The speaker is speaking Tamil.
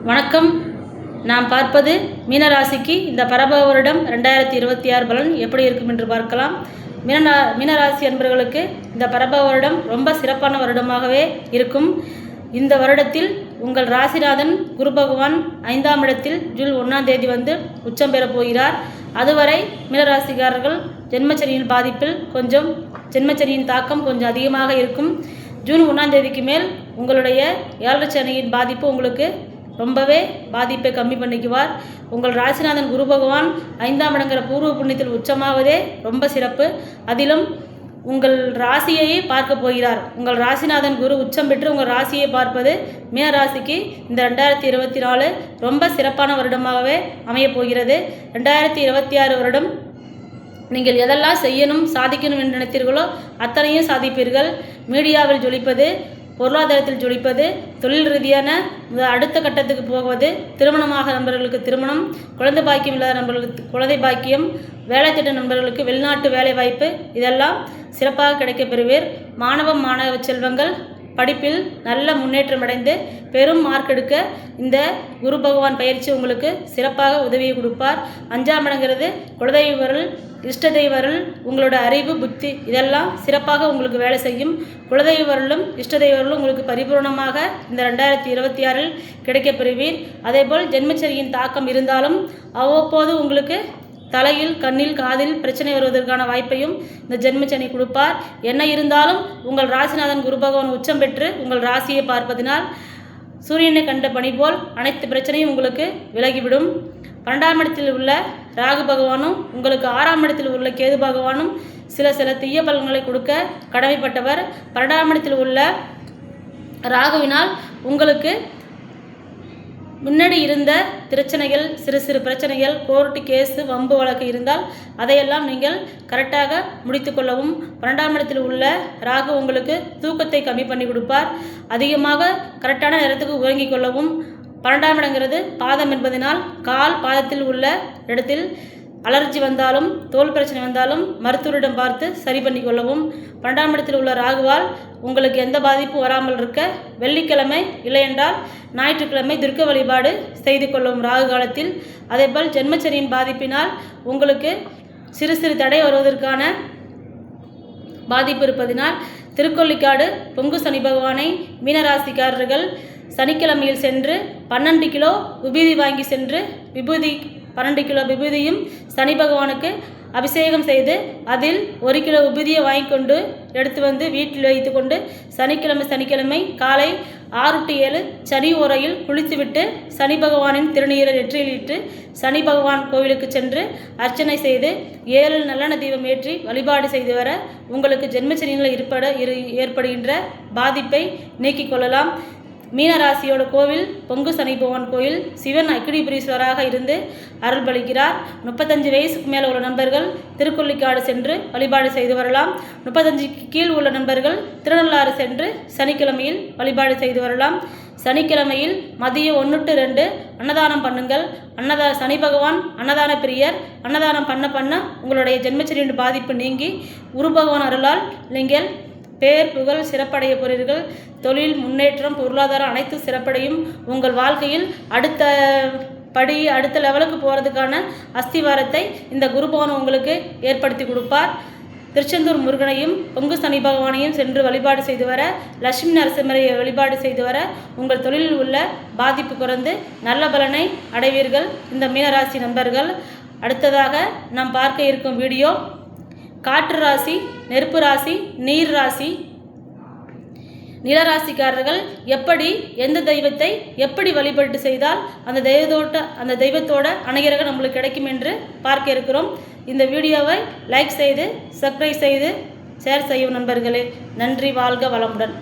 வணக்கம். நாம் பார்ப்பது மீனராசிக்கு இந்த பரப வருடம் 2026 பலன் எப்படி இருக்கும் என்று பார்க்கலாம். மீனராசி அன்பர்களுக்கு இந்த பரப வருடம் ரொம்ப சிறப்பான வருடமாகவே இருக்கும். இந்த வருடத்தில் உங்கள் ராசிநாதன் குரு பகவான் 5ஆம் இடத்தில் ஜூன் 1ஆம் தேதி வந்து உச்சம் பெறப் போகிறார். அதுவரை மீனராசிக்காரர்கள் ஜென்மச்சனியின் பாதிப்பில் ஜென்மச்சனியின் தாக்கம் கொஞ்சம் அதிகமாக இருக்கும். ஜூன் 1ஆம் தேதிக்கு மேல் உங்களுடைய 7 சனியின் பாதிப்பு உங்களுக்கு ரொம்பவே பாதிப்பை கம்மி பண்ணிக்குவார். உங்கள் ராசிநாதன் குரு பகவான் 5ஆம் இடங்கிற பூர்வ புண்ணியத்தில் உச்சமாவதே ரொம்ப சிறப்பு. அதிலும் உங்கள் ராசியையே பார்க்க போகிறார். உங்கள் ராசிநாதன் குரு உச்சம் பெற்று உங்கள் ராசியை பார்ப்பது மீனராசிக்கு இந்த 2024 ரொம்ப சிறப்பான வருடமாகவே அமையப் போகிறது. 2026 வருடம் நீங்கள் எதெல்லாம் செய்யணும் சாதிக்கணும் என்று நினைத்தீர்களோ அத்தனையும் சாதிப்பீர்கள். மீடியாவில் ஜொலிப்பது, பொருளாதாரத்தில் ஜொலிப்பது, தொழில் ரீதியான அடுத்த கட்டத்துக்கு போவது, திருமணமாக நண்பர்களுக்கு திருமணம், குழந்தை பாக்கியம் இல்லாத நண்பர்களுக்கு குழந்தை பாக்கியம், வேலை திட்ட நண்பர்களுக்கு வெளிநாட்டு வேலை வாய்ப்பு இதெல்லாம் சிறப்பாக கிடைக்கப் பெறுவீர். மாணவ செல்வங்கள் படிப்பில் நல்ல முன்னேற்றம் அடைந்து பெரும் மார்க் எடுக்க இந்த குரு பகவான் பயிற்சி உங்களுக்கு சிறப்பாக உதவியை கொடுப்பார். 5ஆம் இடங்கிறது குலதெய்வருள், இஷ்ட தெய்வருள், உங்களோட அறிவு புத்தி இதெல்லாம் சிறப்பாக உங்களுக்கு வேலை செய்யும். குலதெய்வருளும் இஷ்ட தெய்வருளும் உங்களுக்கு பரிபூர்ணமாக இந்த 2026 கிடைக்கப் பெறுவீர். அதேபோல் ஜென்மச்சரியின் தாக்கம் இருந்தாலும் அவ்வப்போது உங்களுக்கு தலையில், கண்ணில், காதில் பிரச்சனை வருவதற்கான வாய்ப்பையும் இந்த ஜென்மச்சனி கொடுப்பார். என்ன இருந்தாலும் உங்கள் ராசிநாதன் குரு பகவான் உச்சம் பெற்று உங்கள் ராசியை பார்ப்பதினால் சூரியனை கண்ட பணி போல் அனைத்து பிரச்சனையும் உங்களுக்கு விலகிவிடும். 12ஆம் இடத்தில் உள்ள ராகு பகவானும் உங்களுக்கு 6ஆம் இடத்தில் உள்ள கேது பகவானும் சில தீய பலன்களை கொடுக்க கடமைப்பட்டவர். 12ஆம் இடத்தில் உள்ள ராகுவினால் உங்களுக்கு முன்னாடி இருந்த பிரச்சனைகள், சிறு பிரச்சனைகள், கோர்ட்டு கேஸு, வம்பு வழக்கு இருந்தால் அதையெல்லாம் நீங்கள் கரெக்டாக முடித்து கொள்ளவும். 12ஆம் இடத்தில் உள்ள ராகு உங்களுக்கு தூக்கத்தை கம்மி பண்ணி கொடுப்பார். அதிகமாக கரெக்டான நேரத்துக்கு உறங்கிக் கொள்ளவும். 12ஆம் இடங்கிறது பாதம் என்பதனால் கால் பாதத்தில் உள்ள இடத்தில் அலர்ஜி வந்தாலும், தோல் பிரச்சனை வந்தாலும் மருத்துவரிடம் பார்த்து சரி பண்ணி கொள்ளவும். 12ஆம் இடத்தில் உள்ள ராகுவால் உங்களுக்கு எந்த பாதிப்பும் வராமல் இருக்க வெள்ளிக்கிழமை இல்லையென்றால் ஞாயிற்றுக்கிழமை துர்க்க வழிபாடு செய்து கொள்ளும் ராகு காலத்தில். அதேபோல் ஜென்மச்சனியின் பாதிப்பினால் உங்களுக்கு சிறு தடை வருவதற்கான பாதிப்பு இருப்பதினால் திருக்கொள்ளிக்காடு பொங்கு சனி பகவானை மீனராசிக்காரர்கள் சனிக்கிழமையில் சென்று 12 கிலோ விபூதி வாங்கி சென்று 12 கிலோ விபூதியும் சனி பகவானுக்கு அபிஷேகம் செய்து அதில் 1 கிலோ விபூதியை வாங்கி கொண்டு எடுத்து வந்து வீட்டில் வைத்து கொண்டு சனிக்கிழமை காலை 6 to 7 சனி ஓரையில் குளித்துவிட்டு சனி பகவானின் திருநீரை நெற்றியிலிட்டு சனி பகவான் கோவிலுக்கு சென்று அர்ச்சனை செய்து 7 நல்லெண்ணெய் தீபம் ஏற்றி வழிபாடு செய்து வர உங்களுக்கு ஜென்மச்சனியில் ஏற்படுகின்ற பாதிப்பை நீக்கிக் கொள்ளலாம். மீனராசியோட கோவில் பொங்கு சனி பகவான் கோயில் சிவன் அக்கினிபுரீஸ்வராக இருந்து அருள்பளிக்கிறார். 35 வயசுக்கு மேலே உள்ள நண்பர்கள் திருக்கொள்ளிக்காடு சென்று வழிபாடு செய்து வரலாம். 35க்கு கீழ் உள்ள நண்பர்கள் திருநள்ளாறு சென்று சனிக்கிழமையில் வழிபாடு செய்து வரலாம். சனிக்கிழமையில் மதியம் 1 to 2 அன்னதானம் பண்ணுங்கள். சனி பகவான் அன்னதான பிரியர். அன்னதானம் பண்ண உங்களுடைய ஜென்மச்சனியின் பாதிப்பு நீங்கி குரு பகவான் அருளால் நீங்கள் பேர் புகழ் சிறப்படைய போகிறீர்கள். தொழில் முன்னேற்றம், பொருளாதாரம் அனைத்து சிறப்படையும். உங்கள் வாழ்க்கையில் அடுத்த லெவலுக்கு போகிறதுக்கான அஸ்திவாரத்தை இந்த குரு பகவான் உங்களுக்கு ஏற்படுத்தி கொடுப்பார். திருச்செந்தூர் முருகனையும் பொங்கு சனி பகவானையும் சென்று வழிபாடு செய்து வர, லட்சுமி நரசிம்மரை வழிபாடு செய்து வர உங்கள் தொழிலில் உள்ள பாதிப்பு குறைந்து நல்ல பலனை அடைவீர்கள் இந்த மீனராசி நண்பர்கள். அடுத்ததாக நாம் பார்க்க இருக்கும் வீடியோ காற்று ராசி, நெருப்பு ராசி, நீர் ராசி, நிலராசிக்காரர்கள் எப்படி எந்த தெய்வத்தை எப்படி வழிபட்டு செய்தால் அந்த தெய்வத்தோட அனுகிரகம் நம்மளுக்கு கிடைக்கும் என்று பார்க்க இருக்கிறோம். இந்த வீடியோவை லைக் செய்து சப்ஸ்கிரைப் செய்து ஷேர் செய்யும் நண்பர்களே. நன்றி. வாழ்க வளமுடன்.